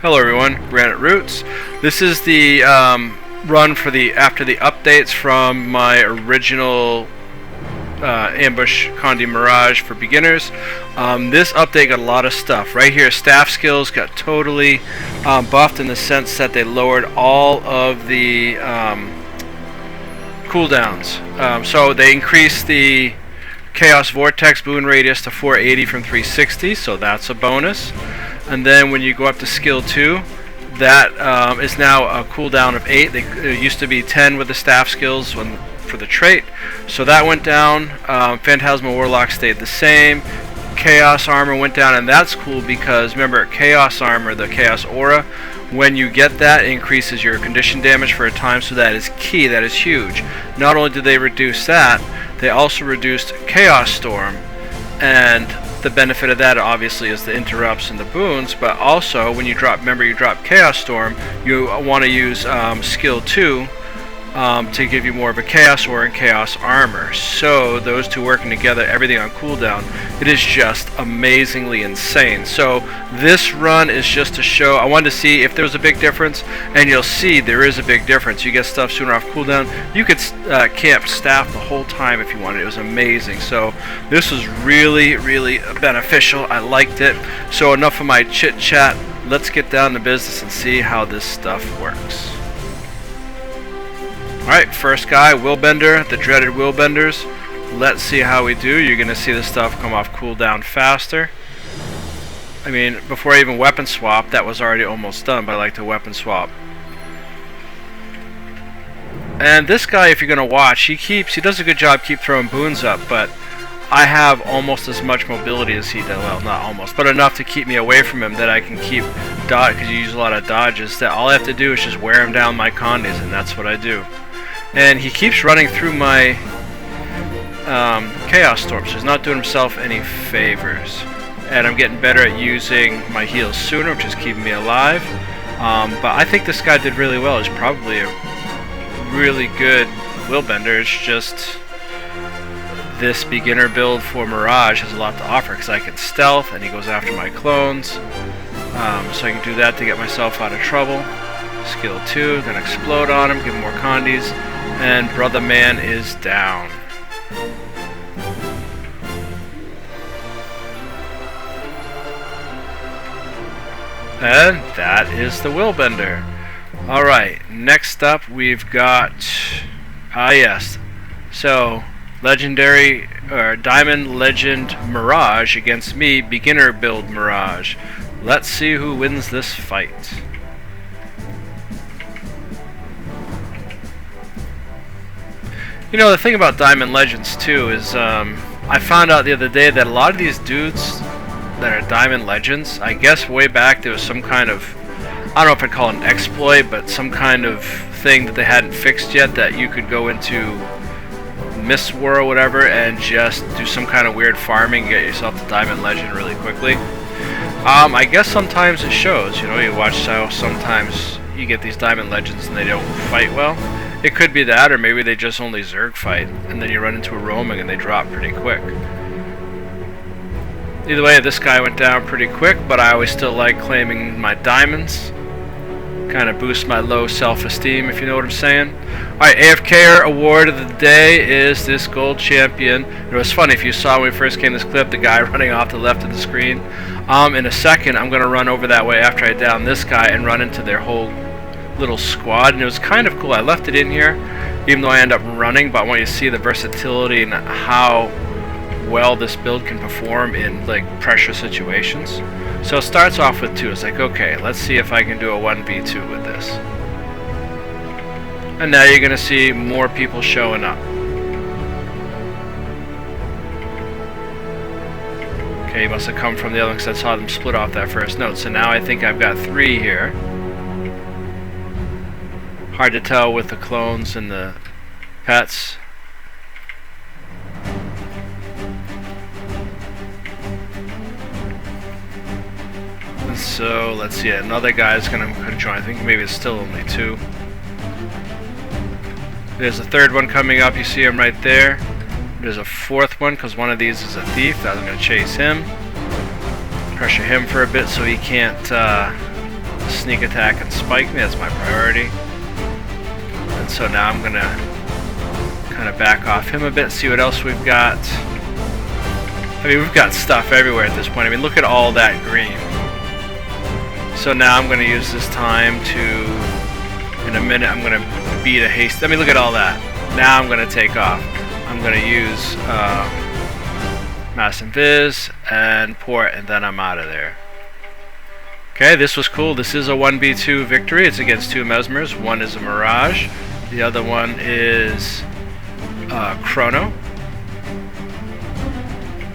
Hello everyone, Granite Roots. This is the run for after the updates from my original ambush Condi Mirage for beginners. This update got a lot of stuff. Right here, staff skills got totally buffed in the sense that they lowered all of the cooldowns. So they increased the Chaos Vortex boon radius to 480 from 360, so that's a bonus. And then when you go up to skill 2, that is now a cooldown of 8. It used to be 10 with the staff skills for the trait, so that went down. Phantasmal Warlock stayed the same. Chaos Armor went down, and that's cool because remember, Chaos Armor, the Chaos Aura, when you get that, it increases your condition damage for a time, so that is key, that is huge. Not only did they reduce that, they also reduced Chaos Storm, and the benefit of that obviously is the interrupts and the boons, but also when you drop, remember you drop Chaos Storm, you want to use skill 2 to give you more of a Chaos Aura and Chaos Armor. So those two working together, everything on cooldown, it is just amazingly insane. So this run is just to show, I wanted to see if there was a big difference, and you'll see there is a big difference. You get stuff sooner off cooldown. You could camp staff the whole time if you wanted. It was amazing. So this was really, really beneficial. I liked it. So enough of my chit chat. Let's get down to business and see how this stuff works. Alright, first guy, Willbender, the dreaded Willbenders. Let's see how we do. You're going to see this stuff come off cooldown faster. I mean, before I even weapon swap, that was already almost done, but I like to weapon swap. And this guy, if you're going to watch, he does a good job keep throwing boons up, but I have almost as much mobility as he does. Well, not almost, but enough to keep me away from him that I can keep dodge, because you use a lot of dodges, that all I have to do is just wear him down my Condis, and that's what I do. And he keeps running through my Chaos Storm, so he's not doing himself any favors. And I'm getting better at using my heals sooner, which is keeping me alive. But I think this guy did really well. He's probably a really good Willbender. It's just this beginner build for Mirage has a lot to offer because I can stealth, and he goes after my clones. So I can do that to get myself out of trouble. Skill 2, gonna explode on him, give him more Condis, and Brother Man is down. And that is the Willbender. Alright, next up we've got, yes, so Legendary, or Diamond Legend Mirage against me, beginner build Mirage. Let's see who wins this fight. You know, the thing about Diamond Legends too is I found out the other day that a lot of these dudes that are Diamond Legends, I guess way back there was some kind of, I don't know if I'd call it an exploit, but some kind of thing that they hadn't fixed yet, that you could go into Mist War or whatever and just do some kind of weird farming and get yourself to Diamond Legend really quickly. I guess sometimes it shows, you know, you watch how sometimes you get these Diamond Legends and they don't fight well. It could be that, or maybe they just only Zerg fight, and then you run into a roaming and they drop pretty quick. Either way, this guy went down pretty quick, but I always still like claiming my diamonds. Kind of boosts my low self-esteem, if you know what I'm saying. Alright, AFKer award of the day is this gold champion. It was funny, if you saw when we first came this clip, the guy running off the left of the screen. In a second, I'm going to run over that way after I down this guy and run into their whole little squad, and it was kind of cool. I left it in here even though I end up running, but I want you to see the versatility and how well this build can perform in like pressure situations. So it starts off with 2. It's like, okay, let's see if I can do a 1v2 with this. And now you're gonna see more people showing up. Okay, he must have come from the other one because I saw them split off that first node. So now I think I've got 3 here. Hard to tell with the clones and the pets. And so let's see, another guy's gonna join. I think maybe it's still only 2. There's a third one coming up. You see him right there. There's a fourth one because one of these is a thief. I'm gonna chase him, pressure him for a bit so he can't sneak attack and spike me. That's my priority. And so now I'm gonna kind of back off him a bit, see what else we've got. I mean, we've got stuff everywhere at this point. I mean, look at all that green. So now I'm gonna use this time to, in a minute, I'm gonna beat a haste. I mean, look at all that. Now I'm gonna take off. I'm gonna use Mass Invis and Port, and then I'm out of there. Okay, this was cool. This is a 1v2 victory. It's against two Mesmers. One is a Mirage. The other one is Chrono.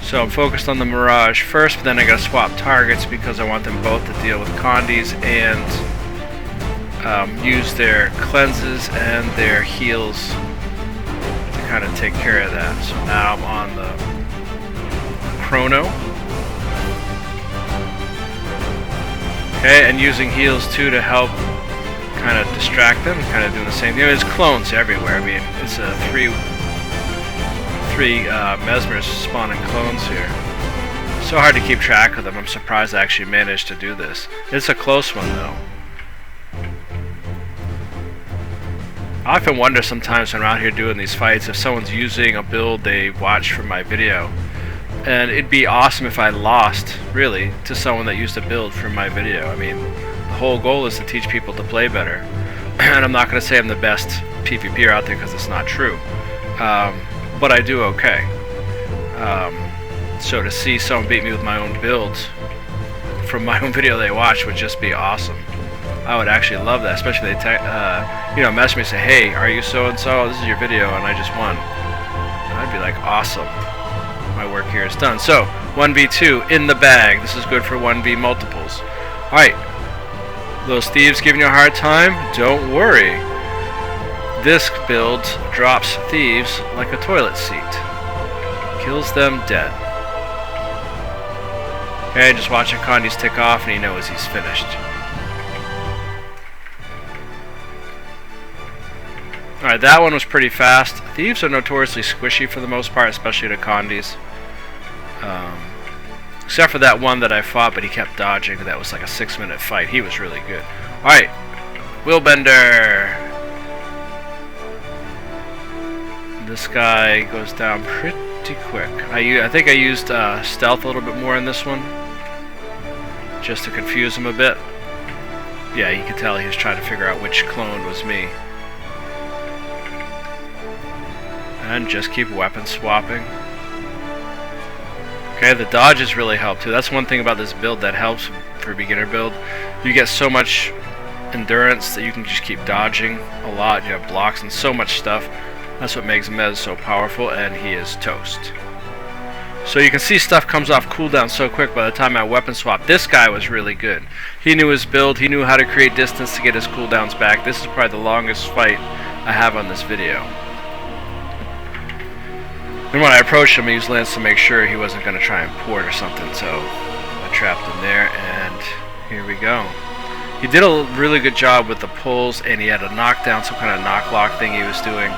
So I'm focused on the Mirage first, but then I gotta swap targets because I want them both to deal with Condis and use their cleanses and their heals to kind of take care of that. So now I'm on the Chrono. Okay, and using heals too to help kind of distract them, kind of doing the same thing. There's clones everywhere. I mean, it's a three Mesmers spawning clones here. So hard to keep track of them. I'm surprised I actually managed to do this. It's a close one though. I often wonder sometimes when I'm out here doing these fights if someone's using a build they watched from my video. And it'd be awesome if I lost, really, to someone that used a build from my video. I mean, the whole goal is to teach people to play better. And I'm not going to say I'm the best PvPer out there because it's not true. But I do okay. So to see someone beat me with my own builds from my own video they watched would just be awesome. I would actually love that, especially if they message me and say, hey, are you so-and-so? This is your video and I just won. I'd be like, awesome. My work here is done. So, 1v2 in the bag. This is good for 1v multiples. Alright. Those thieves giving you a hard time? Don't worry. This build drops thieves like a toilet seat. Kills them dead. Okay, just watching Condi's tick off and he knows he's finished. Alright, that one was pretty fast. Thieves are notoriously squishy for the most part, especially to Condis. Except for that one that I fought, but he kept dodging. That was like a 6-minute fight. He was really good. Alright, Willbender. This guy goes down pretty quick. I think I used stealth a little bit more in this one, just to confuse him a bit. Yeah, you could tell he was trying to figure out which clone was me. And just keep weapon swapping. Okay, the dodges really help too. That's one thing about this build that helps for a beginner build. You get so much endurance that you can just keep dodging a lot. You have blocks and so much stuff. That's what makes Mez so powerful, and he is toast. So you can see stuff comes off cooldown so quick by the time I weapon swap. This guy was really good. He knew his build, he knew how to create distance to get his cooldowns back. This is probably the longest fight I have on this video. And when I approached him, I used Lance to make sure he wasn't going to try and port or something, so I trapped him there, and here we go. He did a really good job with the pulls, and he had a knockdown, some kind of knock lock thing he was doing.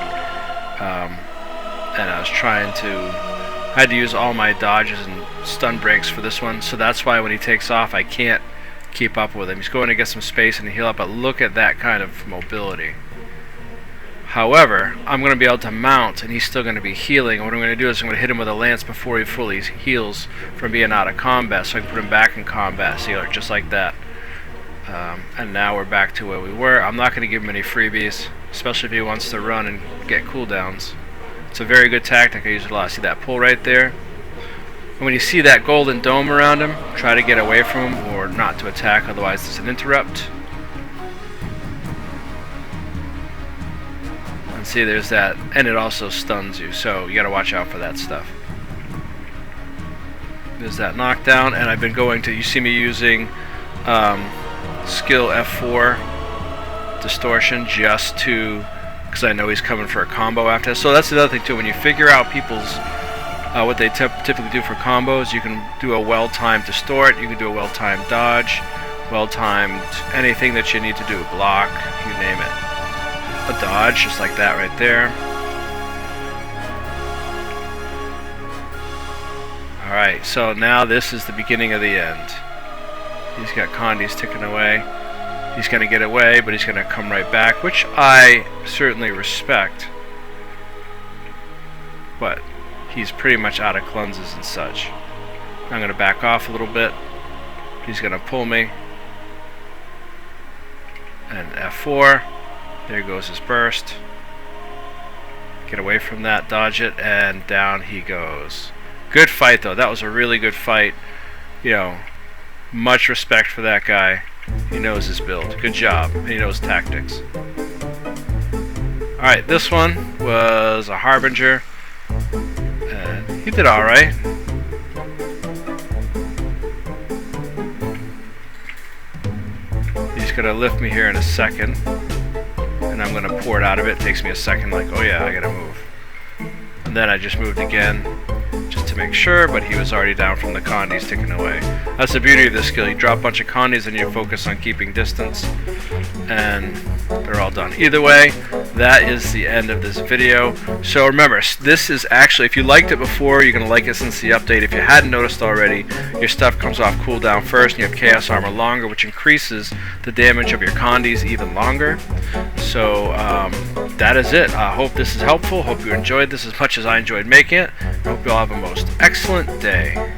And I was trying to... I had to use all my dodges and stun breaks for this one, so that's why when he takes off, I can't keep up with him. He's going to get some space and heal up, but look at that kind of mobility. However, I'm going to be able to mount, and he's still going to be healing. And what I'm going to do is I'm going to hit him with a lance before he fully heals from being out of combat, so I can put him back in combat, see, just like that. And now we're back to where we were. I'm not going to give him any freebies, especially if he wants to run and get cooldowns. It's a very good tactic. I use it a lot. See that pull right there? And when you see that golden dome around him, try to get away from him or not to attack, otherwise there's an interrupt. And see, there's that, and it also stuns you, so you gotta watch out for that stuff. There's that knockdown, and I've been going to, you see me using skill F4 distortion just to, because I know he's coming for a combo after this. So that's the other thing too, when you figure out people's what they typically do for combos, you can do a well-timed distort, you can do a well-timed dodge, well-timed anything that you need to do, block, you name it. A dodge, just like that right there. Alright, so now this is the beginning of the end. He's got Condi's ticking away. He's going to get away, but he's going to come right back, which I certainly respect. But he's pretty much out of cleanses and such. I'm going to back off a little bit. He's going to pull me. And F4. There goes his burst. Get away from that, dodge it, and down he goes. Good fight, though. That was a really good fight. You know, much respect for that guy. He knows his build. Good job. He knows tactics. Alright, this one was a Harbinger. And he did alright. He's going to lift me here in a second. And I'm going to pour it out of it. It takes me a second, like, oh yeah, I got to move. And then I just moved again, just to make sure, but he was already down from the Condis ticking away. That's the beauty of this skill. You drop a bunch of Condis and you focus on keeping distance, and they're all done. Either way, that is the end of this video. So remember, this is actually, if you liked it before, you're going to like it since the update. If you hadn't noticed already, your stuff comes off cooldown first, and you have Chaos Armor longer, which increases the damage of your Condis even longer. So that is it. I hope this is helpful. Hope you enjoyed this as much as I enjoyed making it. I hope you all have a most excellent day.